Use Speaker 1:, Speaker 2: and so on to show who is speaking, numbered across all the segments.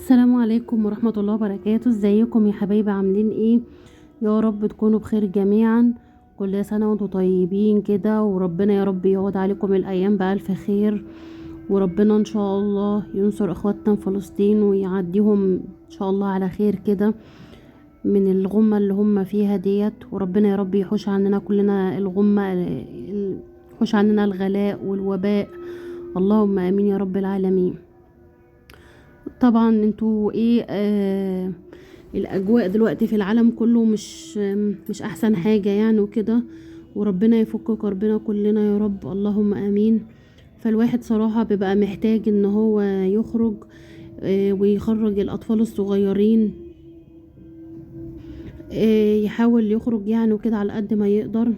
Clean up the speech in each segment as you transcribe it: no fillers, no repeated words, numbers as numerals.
Speaker 1: السلام عليكم ورحمة الله وبركاته. ازيكم يا حبايبي؟ عاملين ايه؟ يا رب تكونوا بخير جميعا. كل سنة وانتم طيبين كده، وربنا يا رب يعود عليكم الأيام بألف خير، وربنا ان شاء الله ينصر اخواتنا في فلسطين ويعديهم ان شاء الله على خير كده من الغمة اللي هم فيها ديت. وربنا يا رب يحوش عننا كلنا الغمة، يحوش عننا الغلاء والوباء. اللهم امين يا رب العالمين. طبعا انتوا ايه الاجواء دلوقتي في العالم كله مش احسن حاجة يعني وكده، وربنا يفك كربنا كلنا يا رب، اللهم امين. فالواحد صراحة بيبقى محتاج ان هو يخرج، ويخرج الاطفال الصغيرين، يحاول يخرج يعني وكده على قد ما يقدر.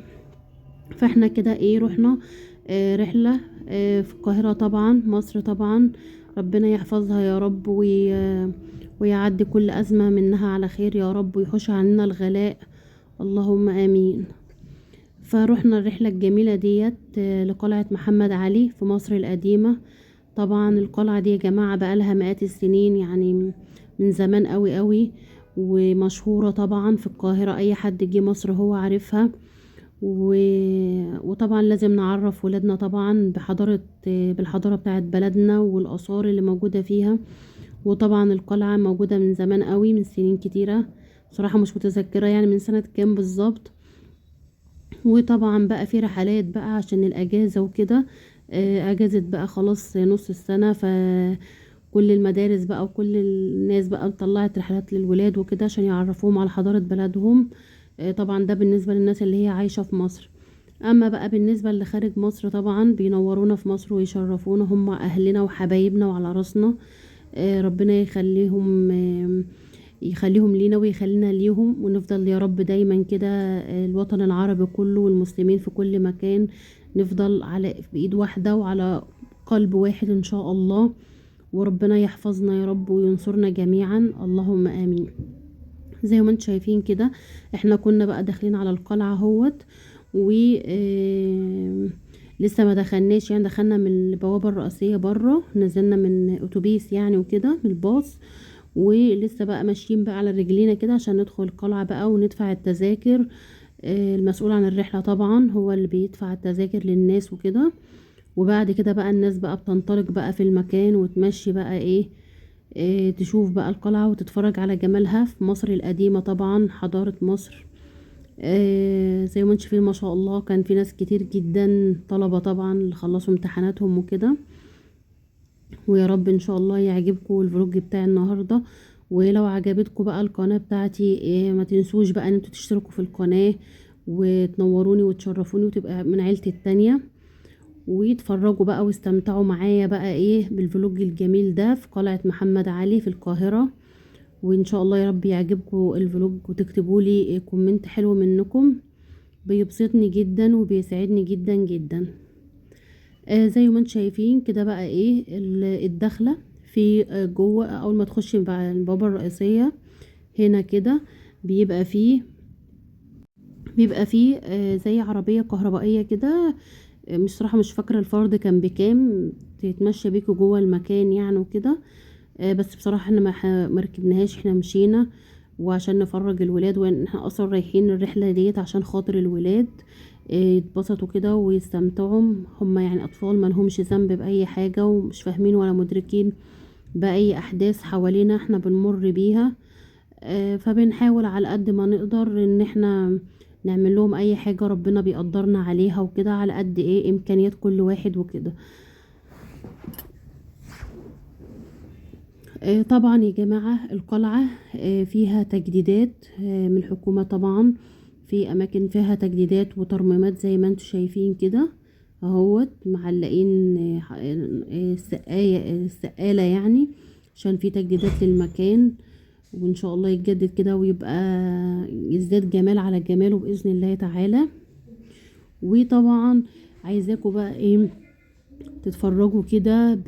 Speaker 1: فاحنا كده ايه رحنا رحلة في القاهرة طبعا، مصر طبعا. ربنا يحفظها يا رب ويعدي كل أزمة منها على خير يا رب، ويحوش عننا الغلاء، اللهم آمين. فروحنا الرحلة الجميلة ديت لقلعة محمد علي في مصر القديمة. طبعا القلعة دي يا جماعة بقالها مئات السنين، يعني من زمان قوي قوي، ومشهورة طبعا في القاهرة. أي حد جه مصر هو عارفها. و... وطبعا لازم نعرف ولادنا طبعا بالحضارة بتاعت بلدنا والآثار اللي موجودة فيها. وطبعا القلعة موجودة من زمان قوي، من سنين كتيرة، بصراحة مش متذكرة يعني من سنة كام بالظبط. وطبعا بقى في رحلات بقى عشان الأجازة وكده، أجازة بقى خلاص نص السنة، فكل المدارس بقى وكل الناس بقى طلعت رحلات للولاد وكده عشان يعرفوهم على حضارة بلدهم. طبعا ده بالنسبة للناس اللي هي عايشة في مصر. اما بقى بالنسبة اللي خارج مصر طبعا بينورونا في مصر ويشرفونا، هم اهلنا وحبايبنا وعلى راسنا. ربنا يخليهم لينا ويخلينا ليهم، ونفضل يا رب دايما كده، الوطن العربي كله والمسلمين في كل مكان نفضل على بإيد واحدة وعلى قلب واحد ان شاء الله. وربنا يحفظنا يا رب وينصرنا جميعا، اللهم امين. زي ما انتم شايفين كده، احنا كنا بقى داخلين على القلعة اهوت، و لسه ما دخلناش، يعني دخلنا من البوابة الرئيسية بره، نزلنا من اتوبيس يعني وكده من الباص، ولسه بقى ماشيين بقى على رجلينا كده عشان ندخل القلعة بقى وندفع التذاكر. المسؤول عن الرحلة طبعا هو اللي بيدفع التذاكر للناس وكده. وبعد كده بقى الناس بقى بتنطلق بقى في المكان وتمشي بقى ايه، تشوف بقى القلعة وتتفرج على جمالها في مصر القديمة طبعا، حضارة مصر. زي ما انتم شايفين ما شاء الله، كان في ناس كتير جدا، طلبة طبعا اللي خلصوا امتحاناتهم وكده. ويا رب ان شاء الله يعجبكم الفلوج بتاع النهاردة. ولو عجبتكم بقى القناة بتاعتي، ما تنسوش بقى ان انتوا تشتركوا في القناة وتنوروني وتشرفوني وتبقى من عيلتي التانية، ويتفرجوا بقى واستمتعوا معايا بقى ايه بالفلوج الجميل ده في قلعة محمد علي في القاهرة. وان شاء الله يا رب يعجبكم الفلوج وتكتبوا لي كومنت حلو منكم، بيبسطني جدا وبيسعدني جدا جدا. زي ما انتم شايفين كده بقى ايه الدخلة في جوه. اول ما تخش بقى البابا الرئيسية هنا كده، بيبقى فيه بيبقى فيه زي عربية كهربائية كده. مش صراحة مش فاكرة الفرد كان بكام، تتمشى بيكوا جوه المكان يعني وكده. بس بصراحة احنا ما ركبناهاش، احنا مشينا وعشان نفرج الولاد، وان احنا اصلا رايحين الرحلة ديت عشان خاطر الولاد يتبسطوا كده ويستمتعوا. هم يعني اطفال ما لهمش ذنب باي حاجة، ومش فاهمين ولا مدركين باي احداث حوالينا احنا بنمر بيها. فبنحاول على قد ما نقدر ان احنا نعمل لهم اي حاجة ربنا بيقدرنا عليها وكده، على قد ايه امكانيات كل واحد وكده. طبعا يا جماعة القلعة فيها تجديدات من الحكومة طبعا، في اماكن فيها تجديدات وترميمات زي ما انتم شايفين كده اهوت، معلقين السقالة يعني عشان في تجديدات للمكان. وان شاء الله يتجدد كده ويبقى يزداد جمال على جماله بإذن الله تعالى. وطبعا عايزاكم بقى ايه تتفرجوا كده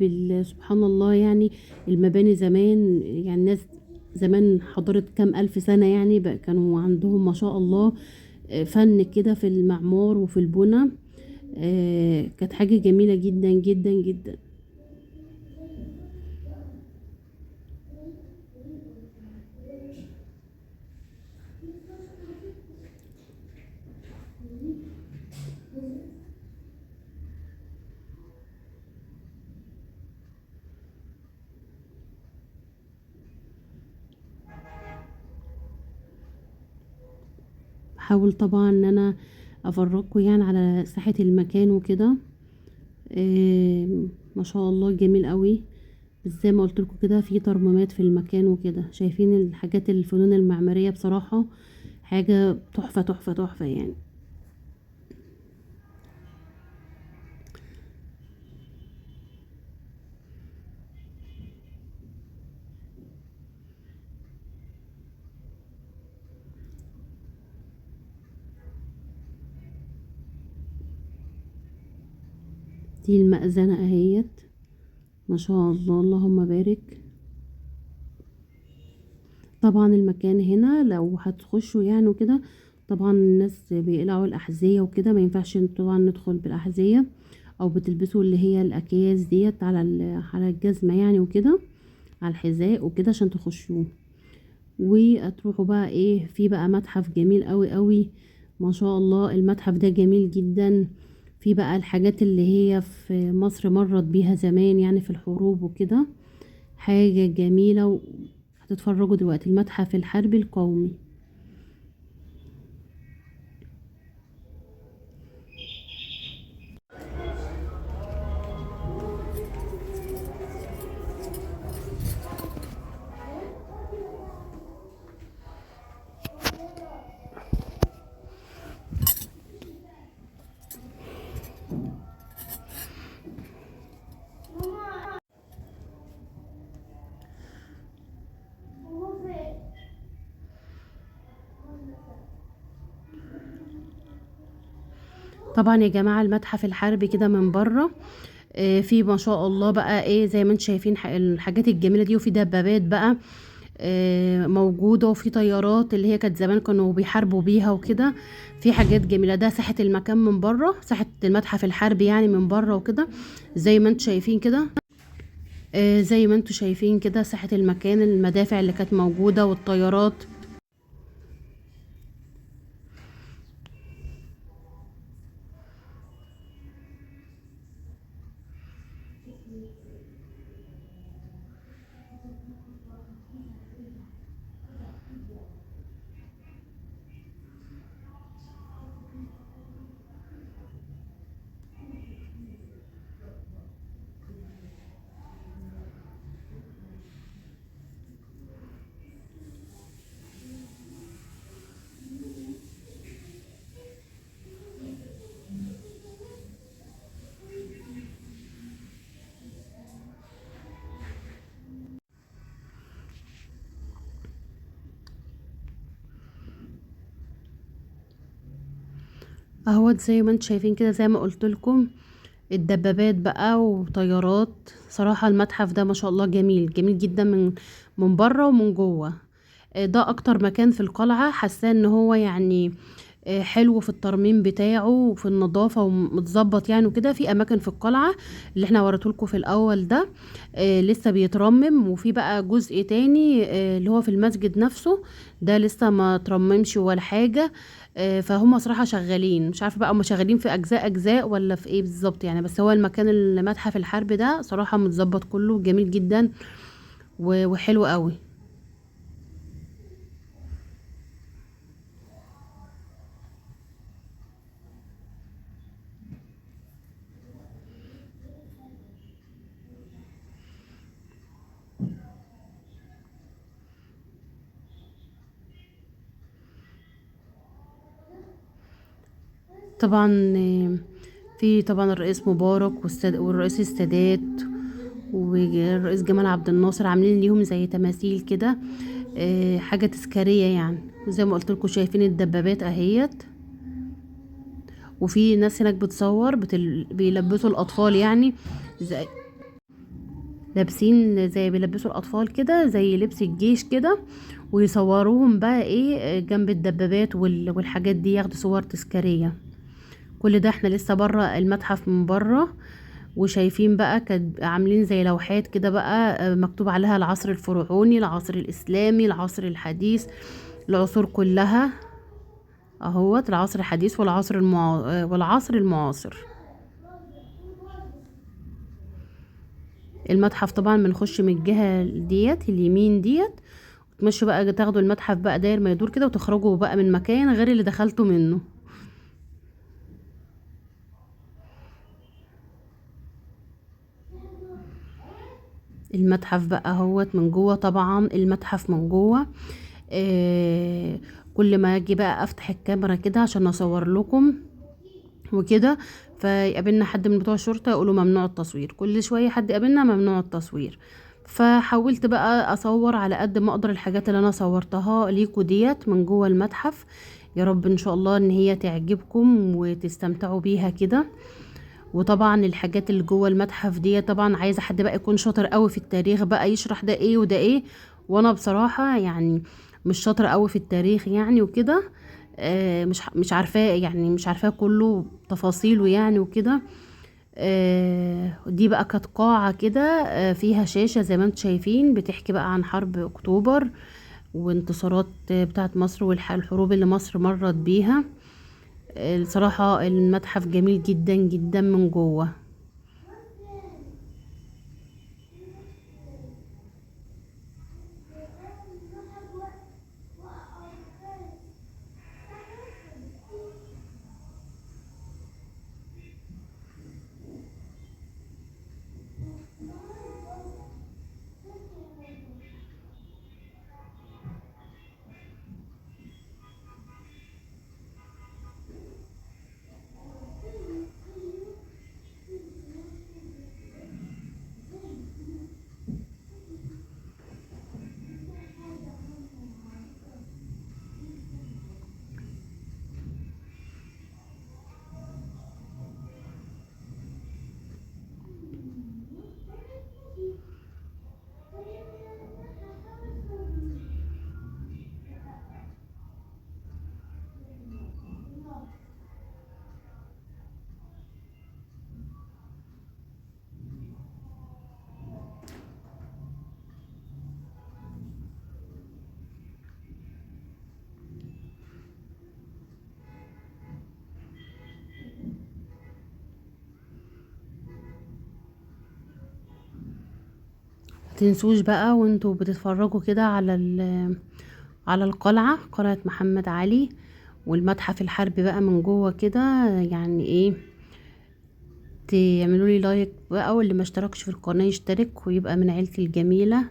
Speaker 1: سبحان الله يعني. المباني زمان، يعني الناس زمان حضرت كام ألف سنة يعني بقى كانوا عندهم ما شاء الله فن كده في المعمار وفي البنى. كانت حاجة جميلة جدا جدا جدا. هحاول طبعا ان انا افرجكم يعني على ساحة المكان وكده. ما شاء الله جميل قوي. بس زي ما قلت لكم كده في ترميمات في المكان وكده، شايفين الحاجات الفنون المعمارية بصراحة حاجة تحفة تحفة تحفة يعني. دي المأذنة اهيت، ما شاء الله اللهم بارك. طبعا المكان هنا لو هتخشوا يعني وكده، طبعا الناس بيقلعوا الأحذية وكده، ما ينفعش طبعا ندخل بالأحذية، او بتلبسوا اللي هي الأكياس ديت على على الجزمة يعني وكده، على الحذاء وكده عشان تخشوه. وهتروحوا بقى ايه في بقى متحف جميل قوي قوي، ما شاء الله المتحف ده جميل جدا. في بقى الحاجات اللي هي في مصر مرت بيها زمان يعني في الحروب وكده، حاجة جميلة. هتتفرجوا دلوقتي المتحف الحربي القومي. طبعا يا جماعة المتحف الحربي كده من بره، في ما شاء الله بقى ايه زي ما انتم شايفين الحاجات الجميلة دي، وفي دبابات بقى موجودة، وفي طيارات اللي هي كانت زمان كانوا بيحاربوا بيها وكده. في حاجات جميلة. ده ساحة المكان من بره، ساحة المتحف الحربي يعني من بره وكده، زي ما انتم شايفين كده. زي ما انتم شايفين كده ساحة المكان، المدافع اللي كانت موجودة والطيارات. اهوت زي ما انتم شايفين كده، زي ما قلت لكم الدبابات بقى وطيارات. صراحة المتحف ده ما شاء الله جميل جميل جدا من بره ومن جوه. ده اكتر مكان في القلعة حاساه ان هو يعني حلو في الترميم بتاعه وفي النظافة ومتظبط يعني وكده. في اماكن في القلعة اللي احنا وريتهولكوا في الاول ده لسه بيترمم، وفي بقى جزء تاني اللي هو في المسجد نفسه ده لسه ما ترممش ولا حاجة. فهم صراحة شغالين، مش عارفة بقى هم شغالين في اجزاء ولا في ايه بالظبط يعني. بس هو المكان المتحف الحرب ده صراحة متظبط كله جميل جدا وحلو قوي. طبعا في طبعا الرئيس مبارك والرئيس السادات والرئيس جمال عبد الناصر عاملين ليهم زي تماثيل كده، حاجة تذكارية يعني. زي ما قلت لكم شايفين الدبابات اهيت، وفي ناس هناك بتصور بيلبسوا الاطفال يعني، زي لابسين زي بيلبسوا الاطفال كده زي لبس الجيش كده، ويصوروهم بقى ايه جنب الدبابات والحاجات دي، ياخدوا صور تذكارية. كل ده احنا لسه بره المتحف من بره، وشايفين بقى كانت عاملين زي لوحات كده بقى مكتوب عليها العصر الفرعوني، العصر الإسلامي، العصر الحديث، العصور كلها اهوت، العصر الحديث والعصر المعاصر. المتحف طبعا بنخش من الجهة ديت اليمين ديت، تمشوا بقى تاخدوا المتحف بقى داير ما يدور كده، وتخرجوا بقى من مكان غير اللي دخلتوا منه. المتحف بقى هوت من جوه، طبعا المتحف من جوه كل ما اجي بقى افتح الكاميرا كده عشان اصور لكم وكده، فيقابلنا حد من بتوع الشرطة يقولوا ممنوع التصوير، كل شوية حد يقابلنا ممنوع التصوير. فحاولت بقى اصور على قد ما اقدر الحاجات اللي انا صورتها ليكوا ديت من جوه المتحف. يا رب ان شاء الله ان هي تعجبكم وتستمتعوا بيها كده. وطبعا الحاجات اللي جوه المتحف دي طبعا عايزه حد بقى يكون شاطر قوي في التاريخ بقى يشرح ده ايه وده ايه، وانا بصراحه يعني مش شاطره قوي في التاريخ يعني وكده. مش عارفاه، يعني مش عارفاه كله تفاصيله يعني وكده. دي بقى كانت قاعه كده فيها شاشه زي ما انتم شايفين بتحكي بقى عن حرب اكتوبر وانتصارات بتاعت مصر والحروب اللي مصر مرت بيها. الصراحه المتحف جميل جدا جدا من جوه. متنسوش بقى وانتوا بتتفرجوا كده على على القلعة، قلعة محمد علي والمتحف الحربي بقى من جوه كده، يعني ايه، تعملوا لي لايك بقى، واللي ما اشتركش في القناة يشترك ويبقى من عيلتي الجميلة.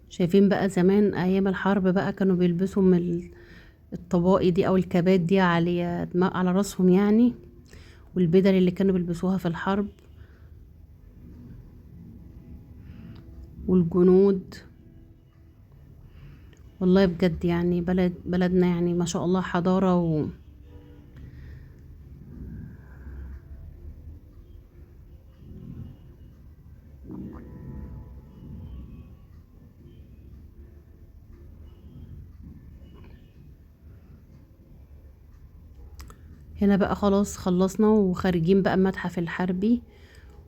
Speaker 1: شايفين بقى زمان ايام الحرب بقى كانوا بيلبسوا من الطواقي دي او الكبات دي على راسهم يعني، والبدل اللي كانوا بيلبسوها في الحرب والجنود. والله بجد يعني بلدنا يعني ما شاء الله حضارة هنا بقى خلاص خلصنا وخارجين بقى المتحف الحربي،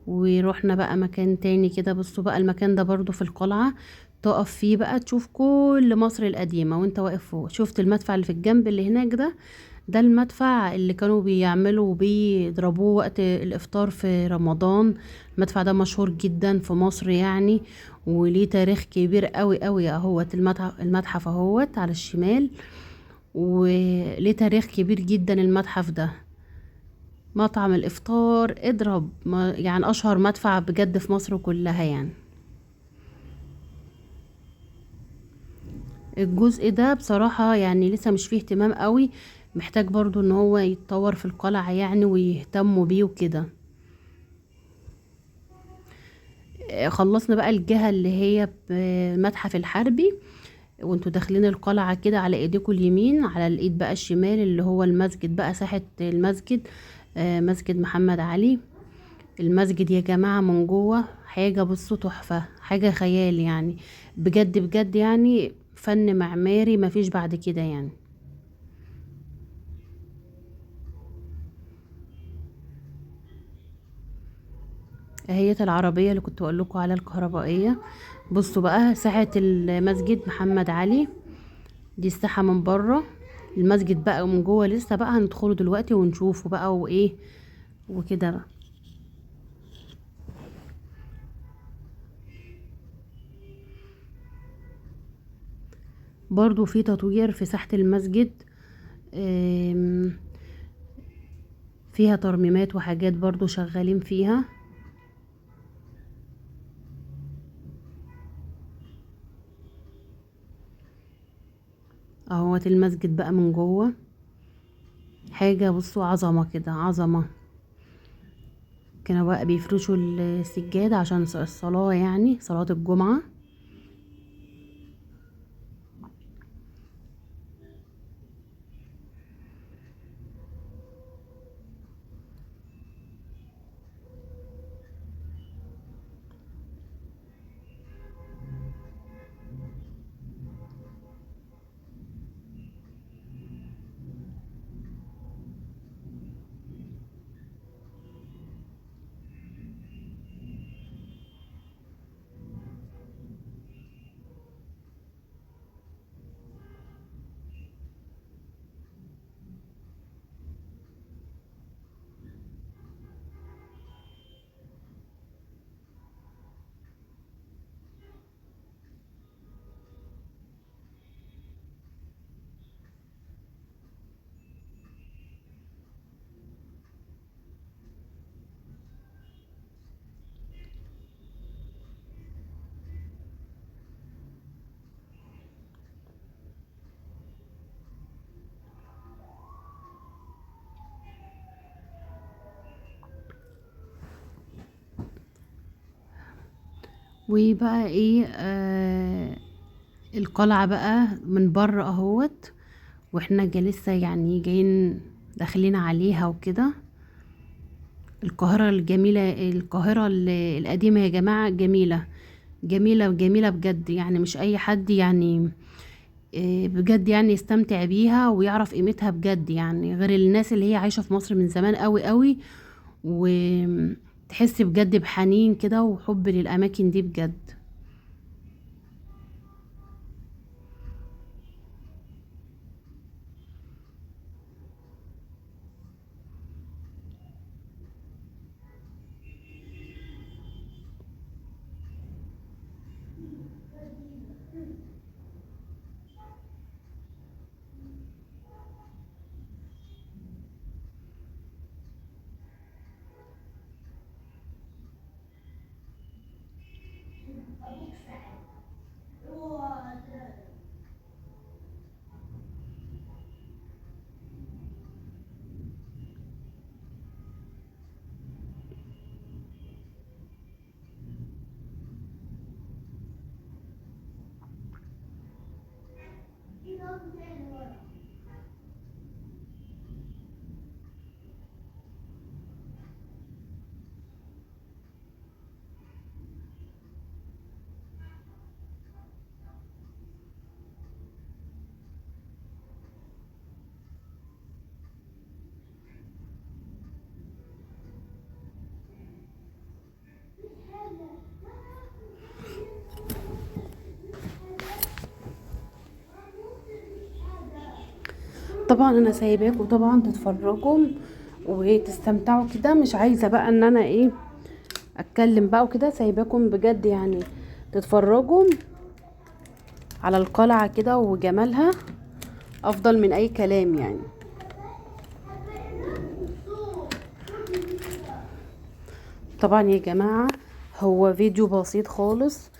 Speaker 1: ورحنا بقى مكان تاني كده. بصوا بقى المكان ده برضو في القلعة، تقف فيه بقى تشوف كل مصر القديمة وانت واقف فوق. شفت المدفع اللي في الجنب اللي هناك ده؟ ده المدفع اللي كانوا بيعملوا بيضربوه وقت الافطار في رمضان. المدفع ده مشهور جدا في مصر يعني، وليه تاريخ كبير قوي قوي. اهوت المتحف اهوت على الشمال، وليه تاريخ كبير جدا المتحف ده. مطعم الافطار اضرب يعني اشهر مدفع بجد في مصر كلها يعني. الجزء ده بصراحة يعني لسه مش فيه اهتمام قوي، محتاج برضو ان هو يتطور في القلعة يعني ويهتموا بيه وكده. خلصنا بقى الجهة اللي هي المتحف الحربي، وانتوا داخلين القلعة كده على ايديكوا اليمين، على الايد بقى الشمال اللي هو المسجد بقى، ساحة المسجد، مسجد محمد علي. المسجد يا جماعة من جوه حاجة، بصوا تحفة، حاجة خيال يعني، بجد بجد يعني فن معماري مفيش بعد كده يعني. اهيت العربية اللي كنت اقول لكم على الكهربائية. بصوا بقى ساحة المسجد محمد علي، دي الساحة من بره. المسجد بقى من جوه لسه بقى هندخله دلوقتي ونشوفه بقى وايه وكده بقى. برضو في تطوير في ساحة المسجد، آم، فيها ترميمات وحاجات برضو شغالين فيها. اهوت المسجد بقى من جوه، حاجة بصوا عظمة كده عظمة. كانوا بقى بيفرشوا السجاد عشان الصلاة، يعني صلاة الجمعة. وبقى ايه القلعة بقى من بره اهوت، واحنا لسه يعني جايين داخلين عليها وكده. القاهرة الجميلة، القاهرة القديمة يا جماعة جميلة جميلة جميلة بجد، يعني مش اي حد يعني بجد يعني يستمتع بيها ويعرف قيمتها بجد، يعني غير الناس اللي هي عايشة في مصر من زمان قوي قوي، وتحس بجد بحنين كده وحب للأماكن دي بجد. طبعا انا سايباكم طبعا تتفرجوا وتستمتعوا كده، مش عايزه بقى ان انا ايه اتكلم بقى وكده، سايباكم بجد يعني تتفرجوا على القلعه كده وجمالها افضل من اي كلام يعني. طبعا يا جماعه هو فيديو بسيط خالص،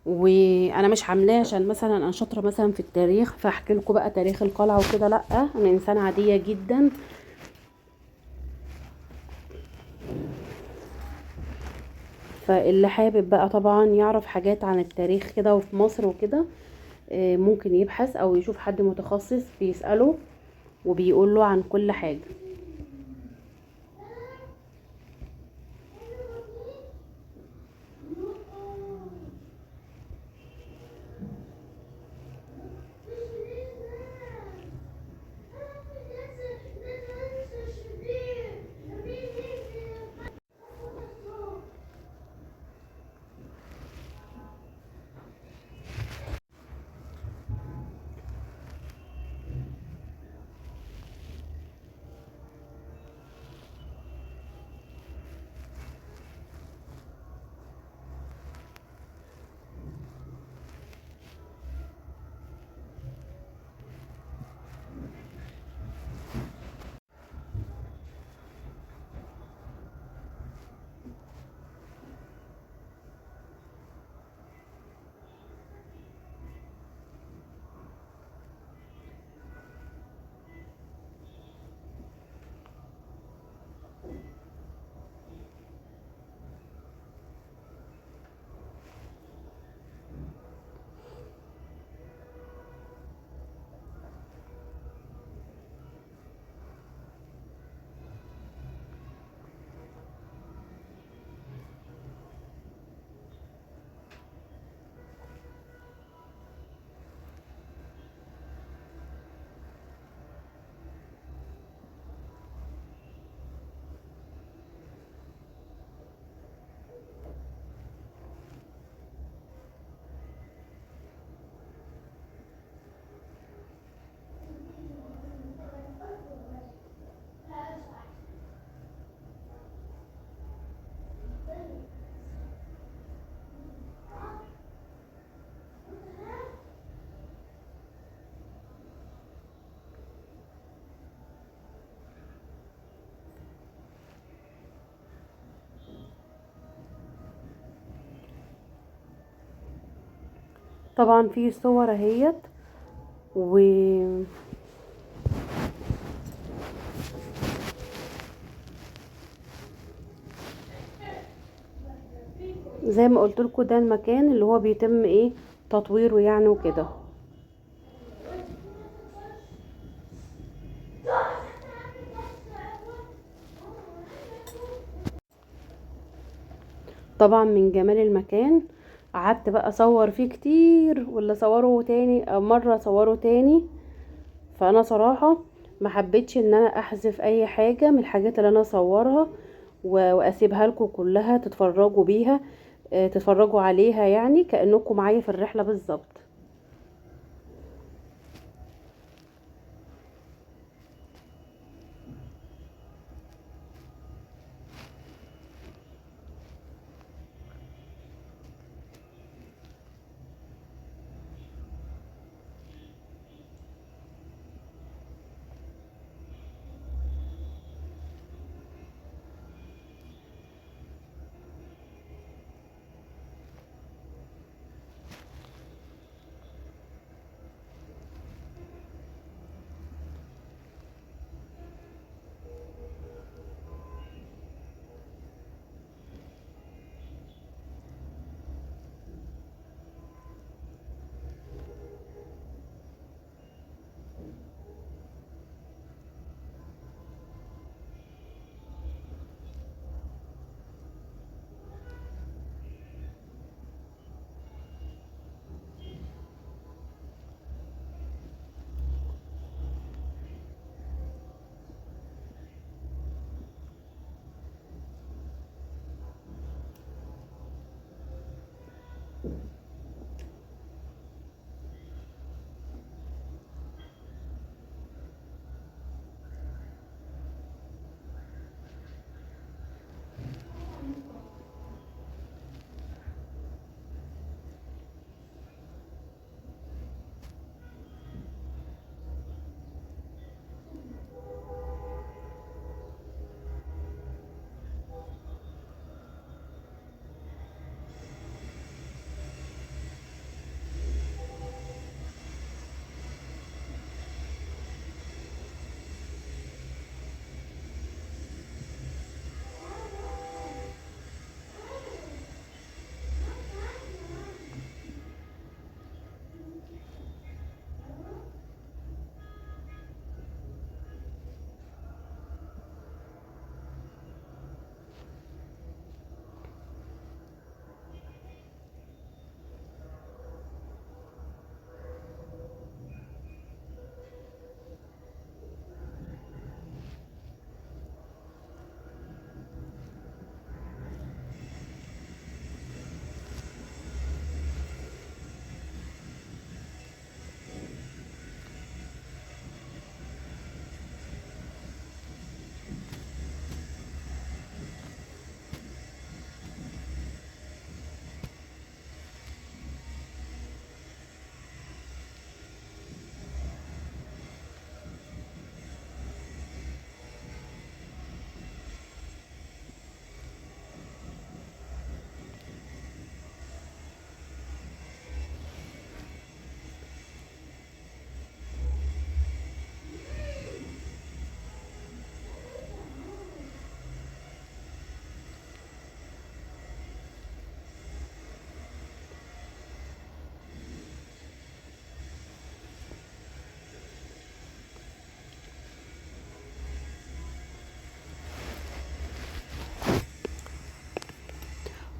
Speaker 1: وانا مش عاملاه عشان مثلا انا شاطره مثلا في التاريخ فاحكي لكم بقى تاريخ القلعه وكده، لا انا انسانه عاديه جدا. فاللي حابب بقى طبعا يعرف حاجات عن التاريخ كده وفي مصر وكده، ممكن يبحث او يشوف حد متخصص بيسأله وبيقول له عن كل حاجة. طبعا في صور اهيت، وزي ما قلت لكم ده المكان اللي هو بيتم ايه تطويره يعني وكده. طبعا من جمال المكان قعدت بقى اصور فيه كتير، ولا اصوره تاني او مره اصوره تاني. فانا صراحه ما حبيتش ان انا احذف اي حاجه من الحاجات اللي انا اصورها واسيبها لكم كلها تتفرجوا بيها، تتفرجوا عليها يعني كأنكم معايا في الرحله بالظبط.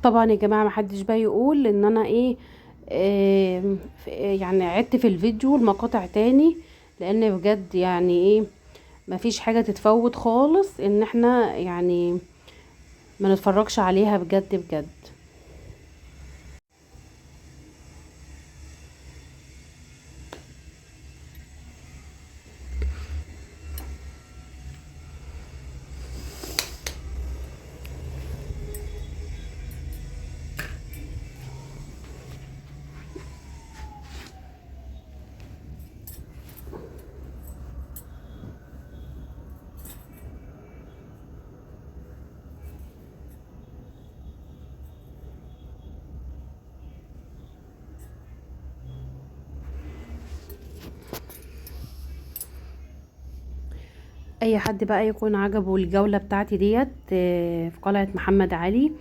Speaker 1: طبعا يا جماعه محدش بقى يقول ان انا ايه، يعني عدت في الفيديو المقاطع تاني، لان بجد يعني ايه مفيش حاجه تتفوت خالص ان احنا يعني ما نتفرجش عليها بجد بجد. اي حد بقى يكون عجبه الجولة بتاعتي ديت في قلعة محمد علي،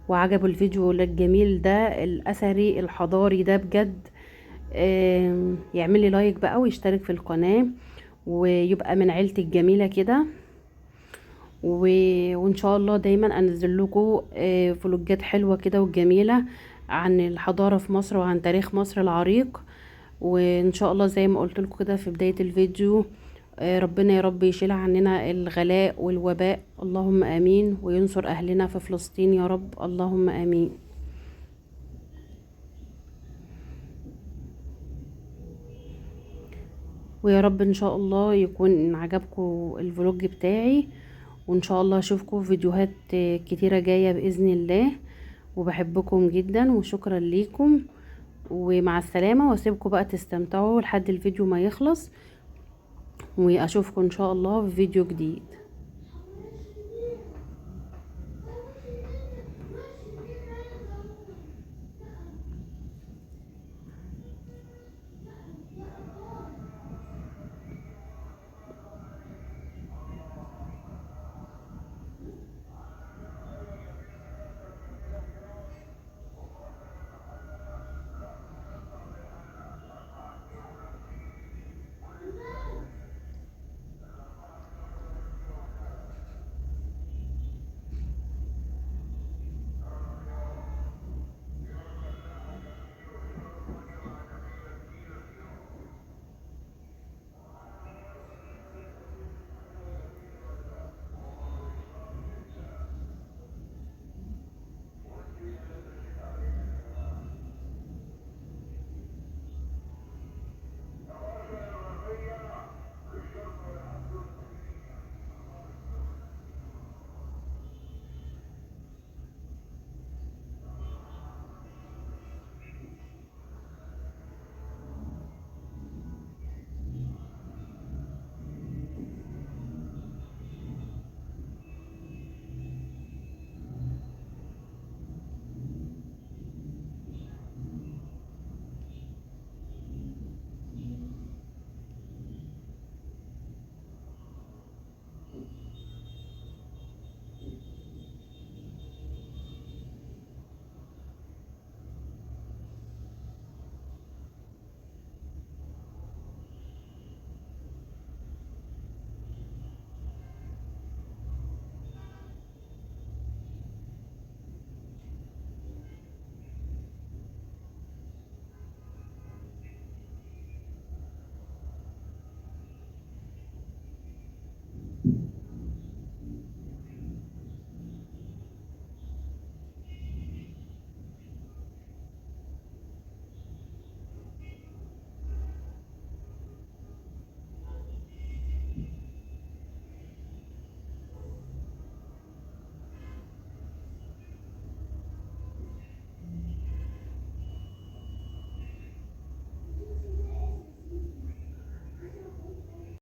Speaker 1: وعجبه الفيديو الجميل ده الاثري الحضاري ده بجد، يعمل لي لايك بقى ويشترك في القناة، ويبقى من عيلتي الجميلة كده. وان شاء الله دايما انزل لكم فلوجات حلوة كده وجميلة عن الحضارة في مصر وعن تاريخ مصر العريق. وان شاء الله زي ما قلت لكم كده في بداية الفيديو، ربنا يا رب يشيل عننا الغلاء والوباء، اللهم امين، وينصر اهلنا في فلسطين يا رب، اللهم امين. ويا رب ان شاء الله يكون عجبكم الفلوج بتاعي، وان شاء الله اشوفكم في فيديوهات كتيرة جاية باذن الله. وبحبكم جدا وشكرا ليكم، ومع السلامة، واسيبكم بقى تستمتعوا لحد الفيديو ما يخلص، واشوفكم ان شاء الله في فيديو جديد.